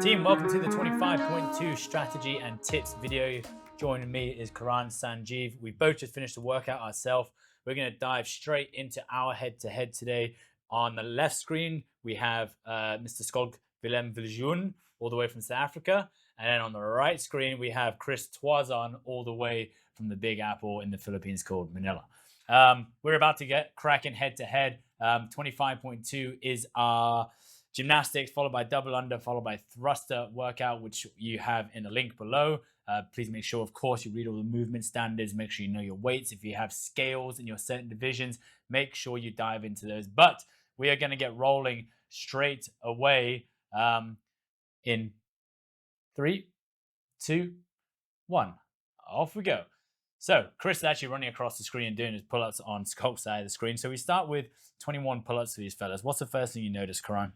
Team, welcome to the 25.2 strategy and tips video. Joining me is Karan Sanjeev. We both just finished the workout ourselves. We're going to dive straight into our head-to-head today. On the left screen, we have Mr. Skolk Willem Viljoen, all the way from South Africa. And then on the right screen, we have Chris Toison, all the way from the Big Apple in the Philippines called Manila. We're about to get cracking head-to-head. 25.2 is our gymnastics, followed by double under, followed by thruster workout, which you have in the link below. Please make sure, of course, you read all the movement standards. Make sure you know your weights. If you have scales in your certain divisions, make sure you dive into those. But we are going to get rolling straight away in 3, 2, 1. Off we go. So Chris is actually running across the screen and doing his pull-ups on Skolk's side of the screen. So we start with 21 pull-ups for these fellas. What's the first thing you notice, Karan?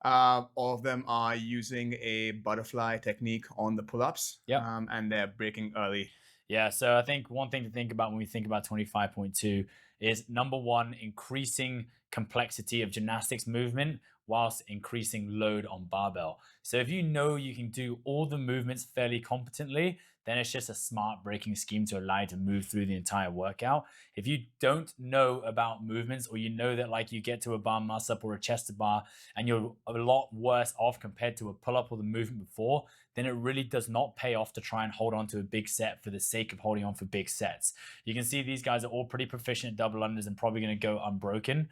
All of them are using a butterfly technique on the pull-ups, and they're breaking early. Yeah, so I think one thing to think about when we think about 25.2 is, number one, increasing complexity of gymnastics movement whilst increasing load on barbell. So if you know you can do all the movements fairly competently, then it's just a smart breaking scheme to allow you to move through the entire workout. If you don't know about movements, or you know that like you get to a bar muscle-up or a chest bar and you're a lot worse off compared to a pull-up or the movement before, then it really does not pay off to try and hold on to a big set for the sake of holding on for big sets. You can see these guys are all pretty proficient at double unders and probably going to go unbroken,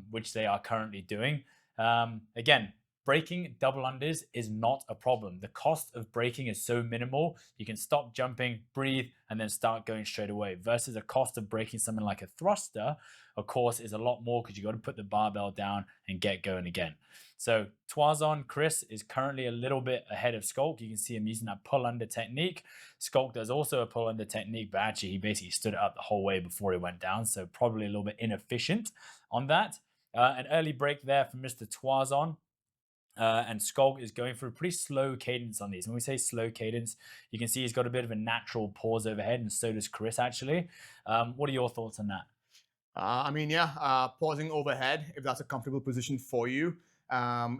which they are currently doing. Again, breaking double unders is not a problem. The cost of breaking is so minimal. You can stop jumping, breathe, and then start going straight away. Versus the cost of breaking something like a thruster, of course, is a lot more because you got to put the barbell down and get going again. So Toison, Chris, is currently a little bit ahead of Skolk. You can see him using that pull under technique. Skolk does also a pull under technique, but actually he basically stood it up the whole way before he went down. So probably a little bit inefficient on that. An early break there from Mr. Toison. And Skolk is going for a pretty slow cadence on these. When we say slow cadence, you can see he's got a bit of a natural pause overhead, and so does Chris, actually. What are your thoughts on that? Pausing overhead, if that's a comfortable position for you,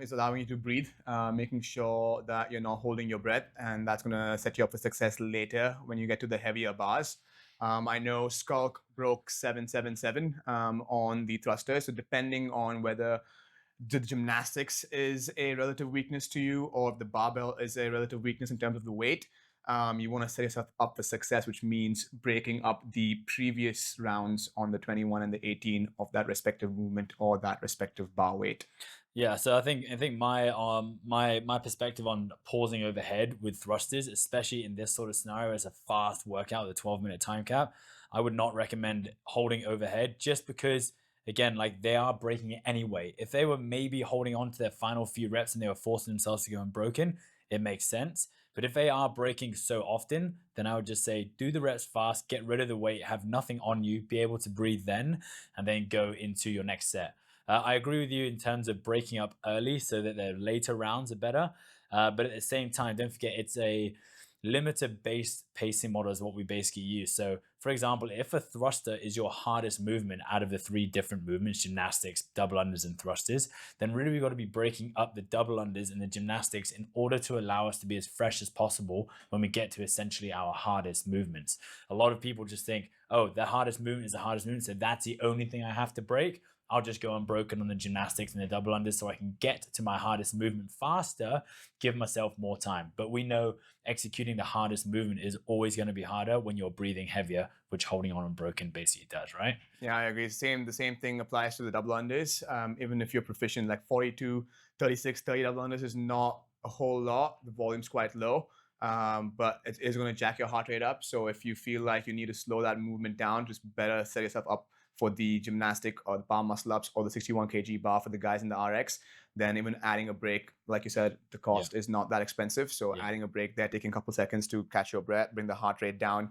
is allowing you to breathe, making sure that you're not holding your breath, and that's going to set you up for success later when you get to the heavier bars. I know Skolk broke 777 on the thruster, so depending on whether the gymnastics is a relative weakness to you or if the barbell is a relative weakness in terms of the weight, you want to set yourself up for success, which means breaking up the previous rounds on the 21 and the 18 of that respective movement or that respective bar weight. Yeah, so I think my perspective on pausing overhead with thrusters, especially in this sort of scenario as a fast workout with a 12-minute time cap, I would not recommend holding overhead, just because, again, like, they are breaking it anyway. If they were maybe holding on to their final few reps and they were forcing themselves to go unbroken, it makes sense. But if they are breaking so often, then I would just say do the reps fast, get rid of the weight, have nothing on you, be able to breathe then, and then go into your next set. I agree with you in terms of breaking up early so that their later rounds are better. But at the same time, don't forget it's a limiter-based pacing model is what we basically use. So, for example, if a thruster is your hardest movement out of the 3 different movements, gymnastics, double unders, and thrusters, then really we've got to be breaking up the double unders and the gymnastics in order to allow us to be as fresh as possible when we get to essentially our hardest movements. A lot of people just think, oh, the hardest movement is the hardest movement, so that's the only thing I have to break. I'll just go unbroken on the gymnastics and the double unders so I can get to my hardest movement faster, give myself more time. But we know executing the hardest movement is always going to be harder when you're breathing heavier, which holding on unbroken basically does, right? Yeah, I agree. The same thing applies to the double unders. Even if you're proficient, like 42, 36, 30 double unders is not a whole lot. The volume's quite low, but it is going to jack your heart rate up. So if you feel like you need to slow that movement down, just better set yourself up for the gymnastic or the bar muscle-ups or the 61 kg bar for the guys in the RX, then even adding a break, like you said, the cost is not that expensive. So adding a break there, taking a couple seconds to catch your breath, bring the heart rate down,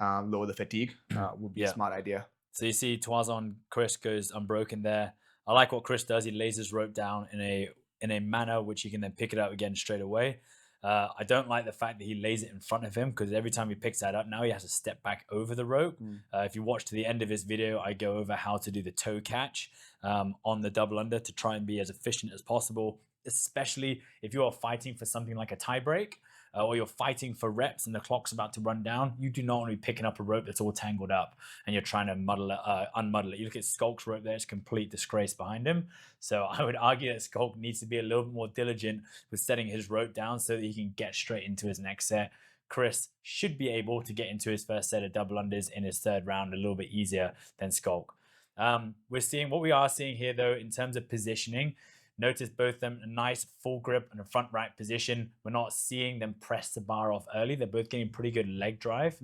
lower the fatigue would be a smart idea. So you see Toison, Chris goes unbroken there. I like what Chris does. He lays his rope down in a manner which you can then pick it up again straight away. I don't like the fact that he lays it in front of him, because every time he picks that up, now he has to step back over the rope. If you watch to the end of his video, I go over how to do the toe catch on the double under to try and be as efficient as possible, especially if you are fighting for something like a tie break, or you're fighting for reps and the clock's about to run down. You do not want to be picking up a rope that's all tangled up and you're trying to unmuddle it. You look at Skulk's rope there, it's complete disgrace behind him. So I would argue that Skulk needs to be a little bit more diligent with setting his rope down so that he can get straight into his next set. Chris should be able to get into his first set of double unders in his third round a little bit easier than Skulk. What we are seeing here, though, in terms of positioning, notice both of them a nice full grip and a front rack position. We're not seeing them press the bar off early. They're both getting pretty good leg drive.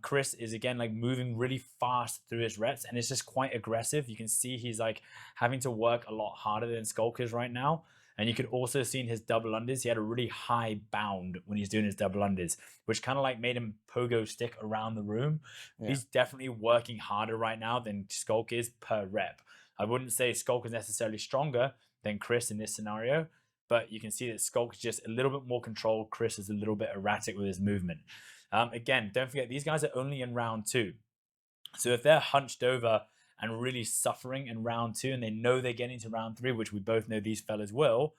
Chris is, again, like moving really fast through his reps, and it's just quite aggressive. You can see he's like having to work a lot harder than Skulk is right now. And you could also see in his double unders, he had a really high bound when he's doing his double unders, which kind of like made him pogo stick around the room. He's definitely working harder right now than Skulk is per rep. I wouldn't say Skulk is necessarily stronger than Chris in this scenario, but you can see that Skulk is just a little bit more controlled. Chris is a little bit erratic with his movement. Again, don't forget, these guys are only in round 2. So if they're hunched over and really suffering in round 2 and they know they're getting to round 3, which we both know these fellas will,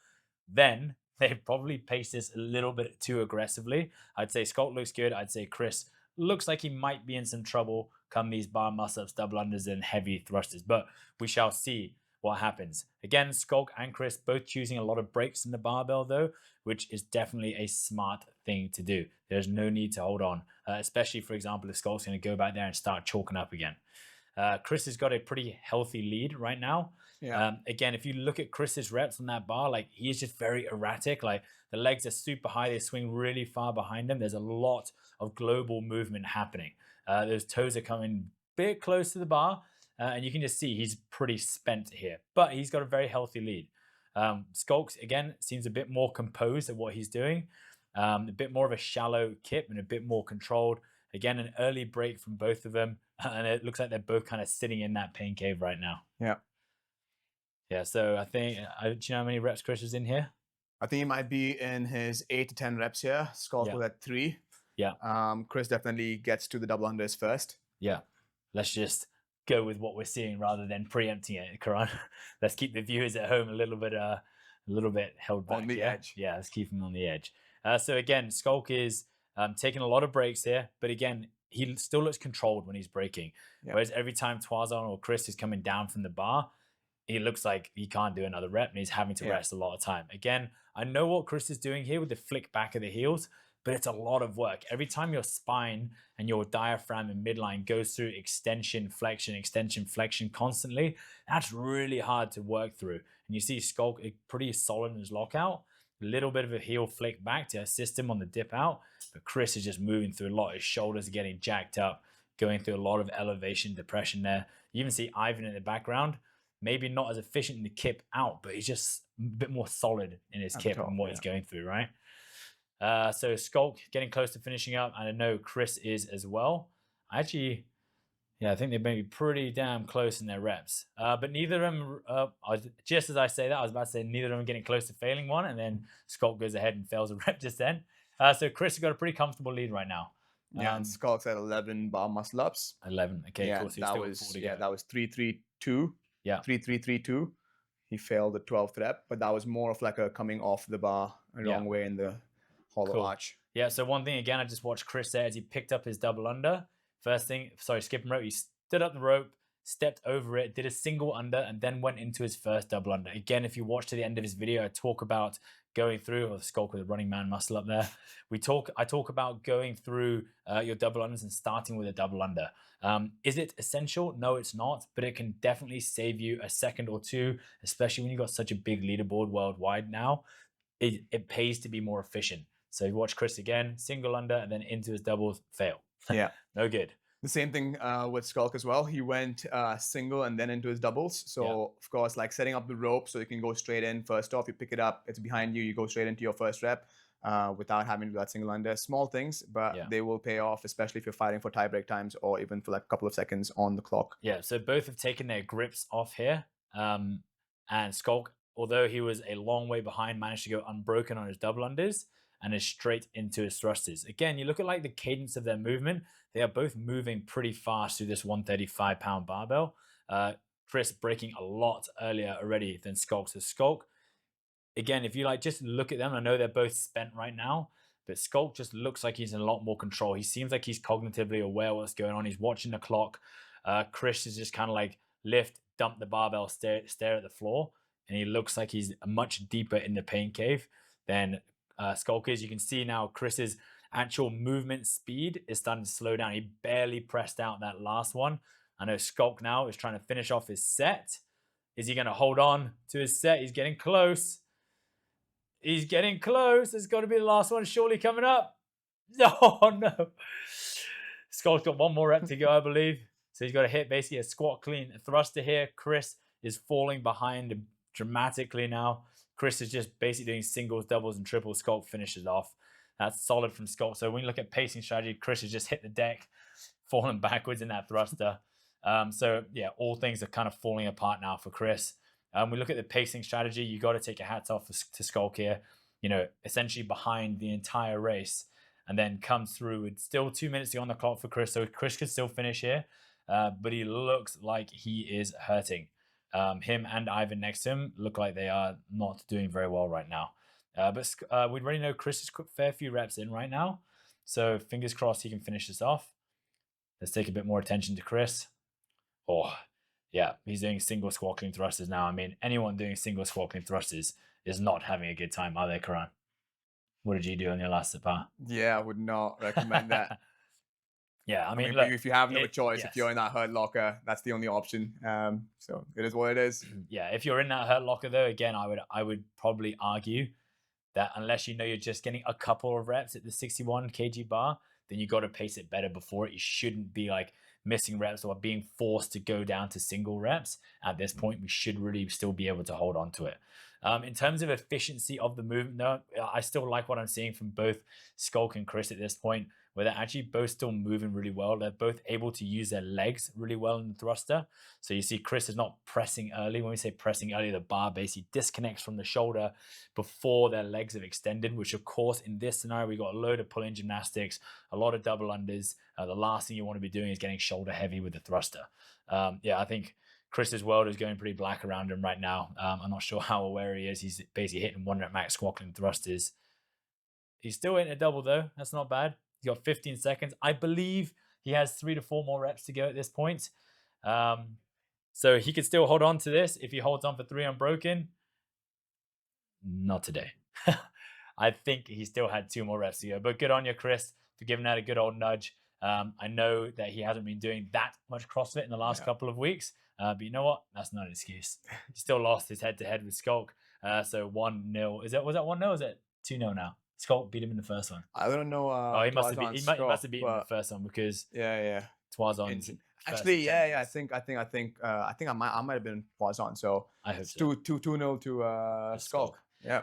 then they probably pace this a little bit too aggressively. I'd say Skulk looks good. I'd say Chris looks like he might be in some trouble come these bar muscle-ups, double unders, and heavy thrusters, but we shall see what happens. Again, Skulk and Chris both choosing a lot of breaks in the barbell, though, which is definitely a smart thing to do. There's no need to hold on, especially, for example, if Skulk's going to go back there and start chalking up again. Chris has got a pretty healthy lead right now. Again, if you look at Chris's reps on that bar, like, he's just very erratic. Like, the legs are super high. They swing really far behind him. There's a lot of global movement happening. Those toes are coming a bit close to the bar. And you can just see he's pretty spent here, but he's got a very healthy lead. Skulks, again, seems a bit more composed at what he's doing. A bit more of a shallow kip and a bit more controlled. Again, an early break from both of them. And it looks like they're both kind of sitting in that pain cave right now. Yeah, so I think, do you know how many reps Chris is in here? I think he might be in his 8 to 10 reps here. Skulk was at 3. Chris definitely gets to the double unders first. Let's just go with what we're seeing rather than preempting it, Karan. Let's keep the viewers at home a little bit held back. On the edge. Yeah, let's keep them on the edge. So again, Skulk is taking a lot of breaks here, but again, he still looks controlled when he's breaking. Whereas every time Twazon or Chris is coming down from the bar, he looks like he can't do another rep and he's having to rest a lot of time. Again, I know what Chris is doing here with the flick back of the heels, but it's a lot of work. Every time your spine and your diaphragm and midline goes through extension, flexion constantly, that's really hard to work through. And you see Skulk pretty solid in his lockout, a little bit of a heel flick back to assist him on the dip out, but Chris is just moving through a lot. His shoulders are getting jacked up, going through a lot of elevation, depression there. You even see Ivan in the background, maybe not as efficient in the kip out, but he's just a bit more solid in his kip and what he's going through, right? So Skulk getting close to finishing up, and I know Chris is as well. I think they may be pretty damn close in their reps. But neither of them, just as I say that, I was about to say neither of them are getting close to failing one, and then Skulk goes ahead and fails a rep just then. So Chris has got a pretty comfortable lead right now. And Skulk's at 11 bar muscle ups. 11, okay, cool. So that was 3-3-2. 3-3-3-2. He failed the 12th rep, but that was more of like a coming off the bar a long way in the hollow arch. Yeah, so one thing, again, I just watched Chris there as he picked up his double under. Skipping rope, he stood up the rope, stepped over it, did a single under, and then went into his first double under. Again, if you watch to the end of his video, I talk about going through, or the Skulk with a running man muscle up there. I talk about going through your double unders and starting with a double under. Is it essential? No, it's not, but it can definitely save you a second or two, especially when you've got such a big leaderboard worldwide now. It pays to be more efficient. So you watch Chris again, single under, and then into his doubles, fail. No good. The same thing with Skulk as well. He went single and then into his doubles. So, of course, like setting up the rope so you can go straight in first off. You pick it up, it's behind you, you go straight into your first rep without having to do that single under. Small things, but they will pay off, especially if you're fighting for tie break times or even for like a couple of seconds on the clock. So both have taken their grips off here. And Skulk, although he was a long way behind, managed to go unbroken on his double unders. and is straight into his thrusters. Again, you look at like the cadence of their movement. They are both moving pretty fast through this 135-pound barbell. Chris breaking a lot earlier already than Skulk. So Skulk, again, if you like just look at them, I know they're both spent right now, but Skulk just looks like he's in a lot more control. He seems like he's cognitively aware of what's going on. He's watching the clock. Chris is just kind of like lift, dump the barbell, stare at the floor, and he looks like he's much deeper in the pain cave than Skulk is. You can see now Chris's actual movement speed is starting to slow down. He barely pressed out that last one. I know Skulk now is trying to finish off his set. Is he going to hold on to his set? He's getting close. He's getting close. It's got to be the last one surely coming up. Oh, no. Skulk's got one more rep to go, I believe. So he's got to hit basically a squat clean thruster here. Chris is falling behind dramatically now. Chris is just basically doing singles, doubles, and triples. Skulk finishes off. That's solid from Skulk. So when you look at pacing strategy, Chris has just hit the deck, falling backwards in that thruster. So yeah, all things are kind of falling apart now for Chris. We look at the pacing strategy. You got to take your hats off to Skulk here. You know, essentially behind the entire race, and then comes through with still 2 minutes to go on the clock for Chris. So Chris could still finish here, but he looks like he is hurting. Him and Ivan next to him look like they are not doing very well right now. But we already know Chris is a fair few reps in right now. So fingers crossed he can finish this off. Let's take a bit more attention to Chris. Oh, yeah, he's doing single squat clean thrusters now. I mean, anyone doing single squat clean thrusters is not having a good time, are they, Karan? What did you do on your last bar? Yeah, I would not recommend that. Yeah, I mean, look, if you have no choice, yes. if you're in that hurt locker, that's the only option. So it is what it is. Yeah, if you're in that hurt locker, though, again, I would probably argue that unless you know you're just getting a couple of reps at the 61 kg bar, then you got to pace it better before it. You shouldn't be like missing reps or being forced to go down to single reps. At this point, we should really still be able to hold on to it. In terms of efficiency of the movement, though, I still like what I'm seeing from both Skulk and Chris at this point, where they're actually both still moving really well. They're both able to use their legs really well in the thruster. So you see Chris is not pressing early. When we say pressing early, the bar basically disconnects from the shoulder before their legs have extended, which of course in this scenario, we got a load of pull-in gymnastics, a lot of double unders. The last thing you want to be doing is getting shoulder heavy with the thruster. Yeah, I think Chris's world is going pretty black around him right now. I'm not sure how aware he is. He's basically hitting 1 rep max squat clean thrusters. He's still hitting a double though. That's not bad. He's got 15 seconds. I believe he has 3 to 4 more reps to go at this point. So he could still hold on to this if he holds on for 3 unbroken. Not today. I think he still had 2 more reps to go. But good on you, Chris, for giving that a good old nudge. I know that he hasn't been doing that much CrossFit in the last couple of weeks. But you know what? That's not an excuse. He still lost his head-to-head with Skulk. So 1-0. Was that 1-0 or is it 2-0 now? Skulk beat him in the first one. I don't know. He must have beaten him in the first one because Toison's actually, I think I might have been Toison. So I hope so. 2-0 to Skulk. Yeah.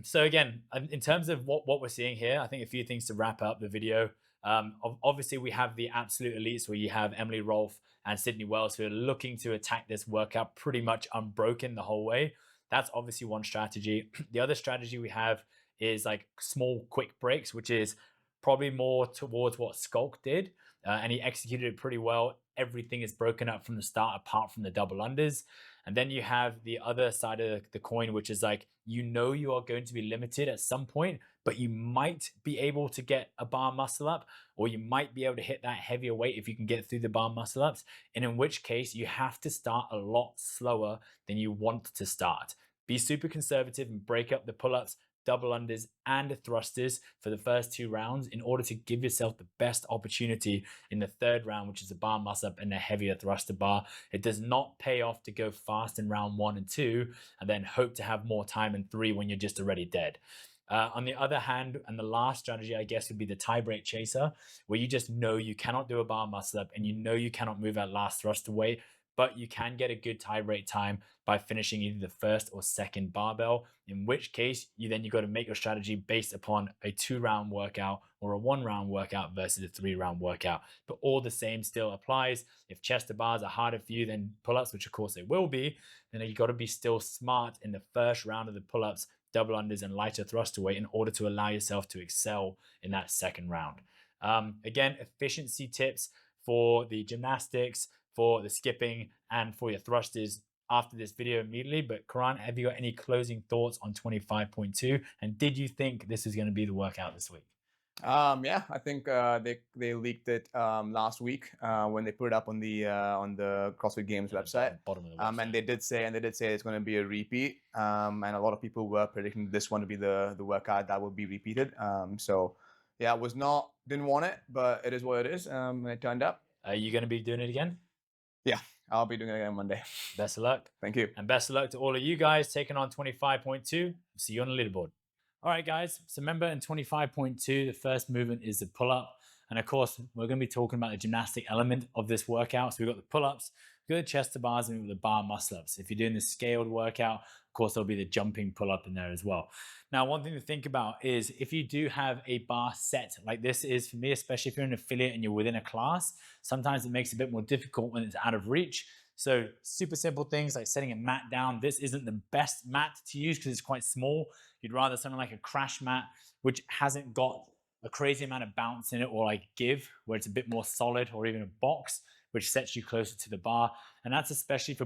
So again, in terms of what we're seeing here, I think a few things to wrap up the video. Obviously, we have the absolute elites where you have Emily Rolfe and Sydney Wells who are looking to attack this workout pretty much unbroken the whole way. That's obviously one strategy. The other strategy we have is like small, quick breaks, which is probably more towards what Skulk did. And he executed it pretty well. Everything is broken up from the start apart from the double unders. And then you have the other side of the coin, which is like, you are going to be limited at some point, but you might be able to get a bar muscle up, or you might be able to hit that heavier weight if you can get through the bar muscle ups. And in which case you have to start a lot slower than you want to start. Be super conservative and break up the pull-ups, double unders, and the thrusters for the first 2 rounds in order to give yourself the best opportunity in the 3rd round, which is a bar muscle up and a heavier thruster bar. It does not pay off to go fast in round 1 and 2 and then hope to have more time in 3 when you're just already dead. On the other hand, and the last strategy, I guess, would be the tie break chaser, where you just know you cannot do a bar muscle up and you know you cannot move that last thruster weight, but you can get a good tie break time by finishing either the 1st or 2nd barbell, in which case you got to make your strategy based upon a 2-round workout or a 1-round workout versus a 3-round workout. But all the same still applies. If chest to bars are harder for you than pull-ups, which of course they will be, then you got to be still smart in the 1st round of the pull-ups double unders and lighter thruster weight in order to allow yourself to excel in that second round. Again, efficiency tips for the gymnastics, for the skipping, and for your thrusters after this video immediately. But Karan, have you got any closing thoughts on 25.2? And did you think this is going to be the workout this week? Yeah, I think they leaked it last week when they put it up on the CrossFit Games website. Bottom of the website. And they did say it's going to be a repeat. And a lot of people were predicting this one to be the workout that would be repeated. So yeah, didn't want it, but it is what it is. And it turned up. Are you going to be doing it again? Yeah, I'll be doing it again Monday. Best of luck. Thank you. And best of luck to all of you guys taking on 25.2. See you on the leaderboard. All right, guys. So remember in 25.2, the first movement is the pull-up. And of course, we're going to be talking about the gymnastic element of this workout. So we've got the pull-ups, we've got the chest to bars, and we've got the bar muscle-ups. If you're doing the scaled workout, of course, there'll be the jumping pull-up in there as well. Now, one thing to think about is if you do have a bar set, like this is for me, especially if you're an affiliate and you're within a class, sometimes it makes it a bit more difficult when it's out of reach. So super simple things like setting a mat down. This isn't the best mat to use because it's quite small. You'd rather something like a crash mat, which hasn't got a crazy amount of bounce in it, or like give, where it's a bit more solid, or even a box, which sets you closer to the bar. And that's especially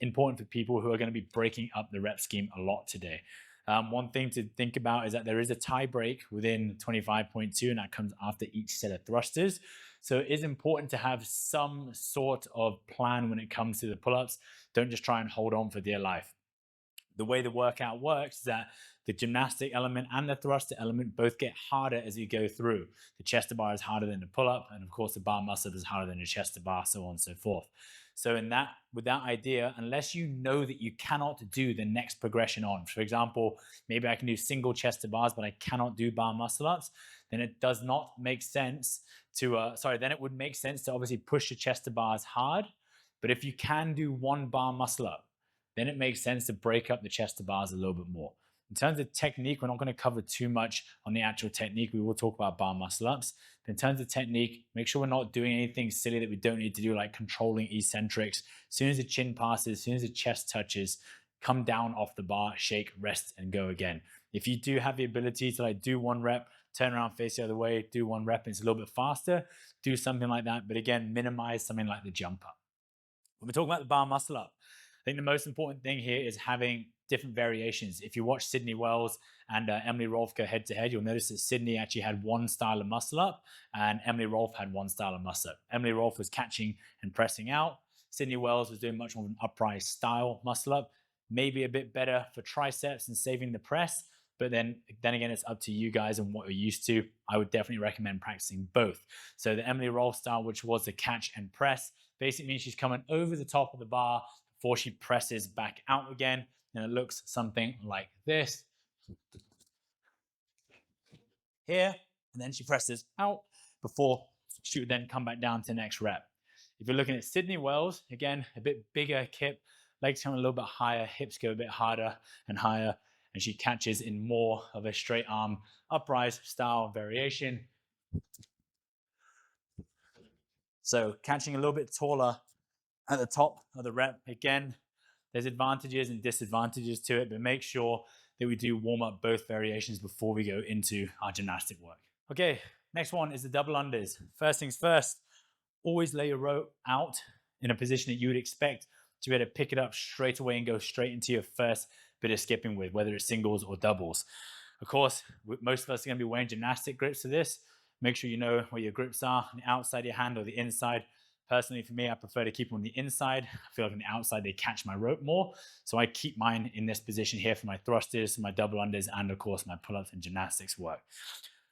important for people who are going to be breaking up the rep scheme a lot today. One thing to think about is that there is a tie break within 25.2, and that comes after each set of thrusters. So it is important to have some sort of plan when it comes to the pull-ups. Don't just try and hold on for dear life. The way the workout works is that the gymnastic element and the thruster element both get harder as you go through. The chest to bar is harder than the pull-up, and of course the bar muscle is harder than the chest to bar, so on and so forth. So with that idea, unless you know that you cannot do the next progression on, for example, maybe I can do single chest to bars, but I cannot do bar muscle ups, then it does not make sense to, then it would make sense to obviously push your chest to bars hard. But if you can do one bar muscle up, then it makes sense to break up the chest to bars a little bit more. In terms of technique, we're not going to cover too much on the actual technique. We will talk about bar muscle ups. But in terms of technique, make sure we're not doing anything silly that we don't need to do, like controlling eccentrics. As soon as the chin passes, as soon as the chest touches, come down off the bar, shake, rest, and go again. If you do have the ability to like do one rep, turn around, face the other way, do one rep, and it's a little bit faster, do something like that. But again, minimize something like the jump up. When we're talking about the bar muscle up, I think the most important thing here is having different variations. If you watch Sydney Wells and Emily Rolfe go head to head, you'll notice that Sydney actually had one style of muscle up and Emily Rolfe had one style of muscle up. Emily Rolfe was catching and pressing out. Sydney Wells was doing much more of an upright style muscle up, maybe a bit better for triceps and saving the press. But then again, it's up to you guys and what you're used to. I would definitely recommend practicing both. So the Emily Rolfe style, which was the catch and press, basically means she's coming over the top of the bar before she presses back out again. And it looks something like this. Here, and then she presses out before she would then come back down to the next rep. If you're looking at Sydney Wells, again, a bit bigger kip, legs come a little bit higher, hips go a bit harder and higher, and she catches in more of a straight arm uprise style variation. So catching a little bit taller at the top of the rep. Again, there's advantages and disadvantages to it, but make sure that we do warm up both variations before we go into our gymnastic work. Okay, next one is the double unders. First things first, always lay your rope out in a position that you would expect to be able to pick it up straight away and go straight into your first bit of skipping with, whether it's singles or doubles. Of course, most of us are going to be wearing gymnastic grips for this. Make sure you know where your grips are, on the outside of your hand or the inside. Personally, for me, I prefer to keep them on the inside. I feel like on the outside, they catch my rope more. So I keep mine in this position here for my thrusters, my double unders, and of course, my pull-ups and gymnastics work.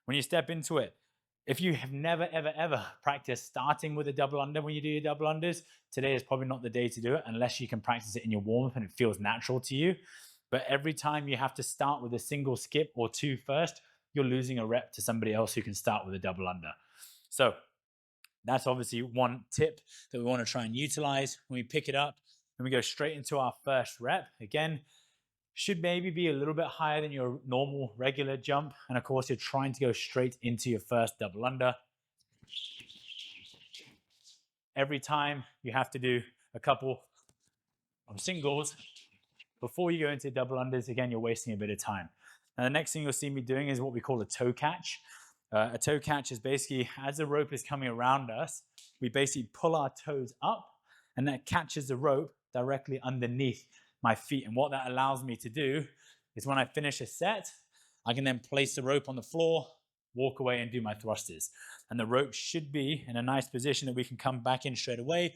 When you step into it, if you have never, ever, ever practiced starting with a double under when you do your double unders, today is probably not the day to do it unless you can practice it in your warm-up and it feels natural to you. But every time you have to start with a single skip or two first, you're losing a rep to somebody else who can start with a double under. So that's obviously one tip that we want to try and utilize when we pick it up and we go straight into our first rep. Again, should maybe be a little bit higher than your normal regular jump. And of course, you're trying to go straight into your first double under. Every time you have to do a couple of singles Before you go into double unders, again, you're wasting a bit of time. Now, the next thing you'll see me doing is what we call a toe catch. A toe catch is basically, as the rope is coming around us, we basically pull our toes up, and that catches the rope directly underneath my feet. And what that allows me to do is when I finish a set, I can then place the rope on the floor, walk away and do my thrusters. And the rope should be in a nice position that we can come back in straight away,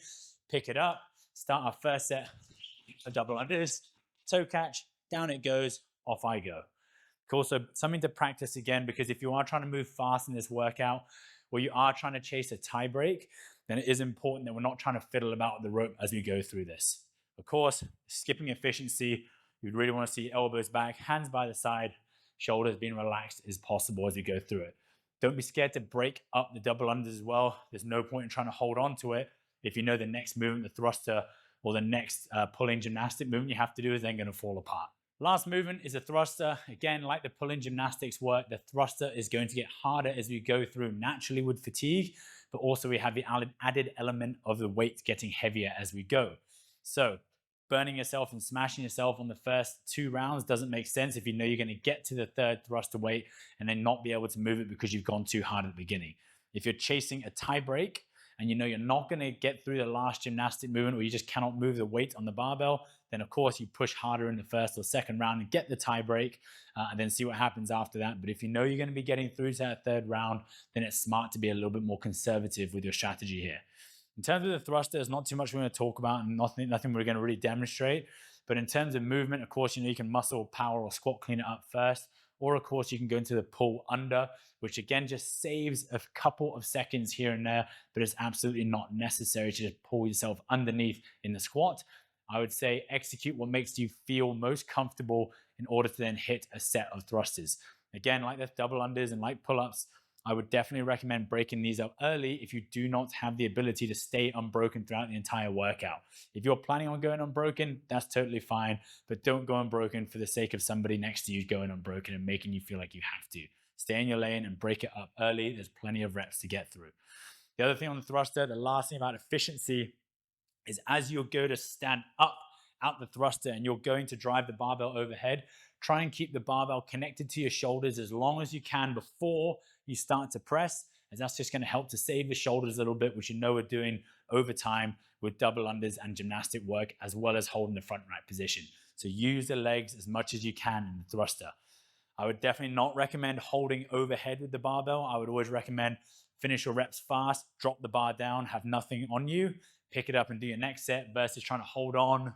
pick it up, start our first set of double unders, toe catch, down it goes, off I go. Also, something to practice again, because if you are trying to move fast in this workout, or you are trying to chase a tie break, then it is important that we're not trying to fiddle about with the rope as we go through this. Of course, skipping efficiency, you'd really want to see elbows back, hands by the side, shoulders being relaxed as possible as you go through it. Don't be scared to break up the double unders as well. There's no point in trying to hold on to it if you know the next movement, the thruster, or the next pulling gymnastic movement you have to do is then going to fall apart. Last movement is a thruster. Again, like the pulling gymnastics work, the thruster is going to get harder as we go through naturally with fatigue, but also we have the added element of the weight getting heavier as we go. So burning yourself and smashing yourself on the first 2 rounds doesn't make sense if you know you're going to get to the third thruster weight and then not be able to move it because you've gone too hard at the beginning. If you're chasing a tie break and you know you're not going to get through the last gymnastic movement, or you just cannot move the weight on the barbell, then of course you push harder in the first or second round and get the tie break, and then see what happens after that. But if you know you're going to be getting through to that third round, then it's smart to be a little bit more conservative with your strategy here. In terms of the thruster, there's not too much we're going to talk about, and nothing we're going to really demonstrate. But in terms of movement, of course, you know, you can muscle, power, or squat clean it up first. Or of course, you can go into the pull under, which again just saves a couple of seconds here and there, but it's absolutely not necessary to just pull yourself underneath in the squat. I would say execute what makes you feel most comfortable in order to then hit a set of thrusters. Again, like the double unders and like pull-ups, I would definitely recommend breaking these up early if you do not have the ability to stay unbroken throughout the entire workout. If you're planning on going unbroken, that's totally fine, but don't go unbroken for the sake of somebody next to you going unbroken and making you feel like you have to. Stay in your lane and break it up early. There's plenty of reps to get through. The other thing on the thruster, the last thing about efficiency, is as you go to stand up out the thruster and you're going to drive the barbell overhead, try and keep the barbell connected to your shoulders as long as you can before you start to press, as that's just going to help to save the shoulders a little bit, which you know we're doing over time with double unders and gymnastic work, as well as holding the front rack position. So use the legs as much as you can in the thruster. I would definitely not recommend holding overhead with the barbell. I would always recommend finish your reps fast, drop the bar down, have nothing on you, pick it up and do your next set, versus trying to hold on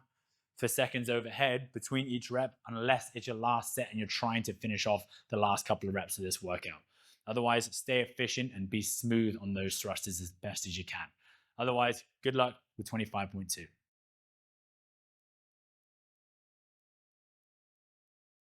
for seconds overhead between each rep, unless it's your last set and you're trying to finish off the last couple of reps of this workout. Otherwise, stay efficient and be smooth on those thrusters as best as you can. Otherwise, good luck with 25.2.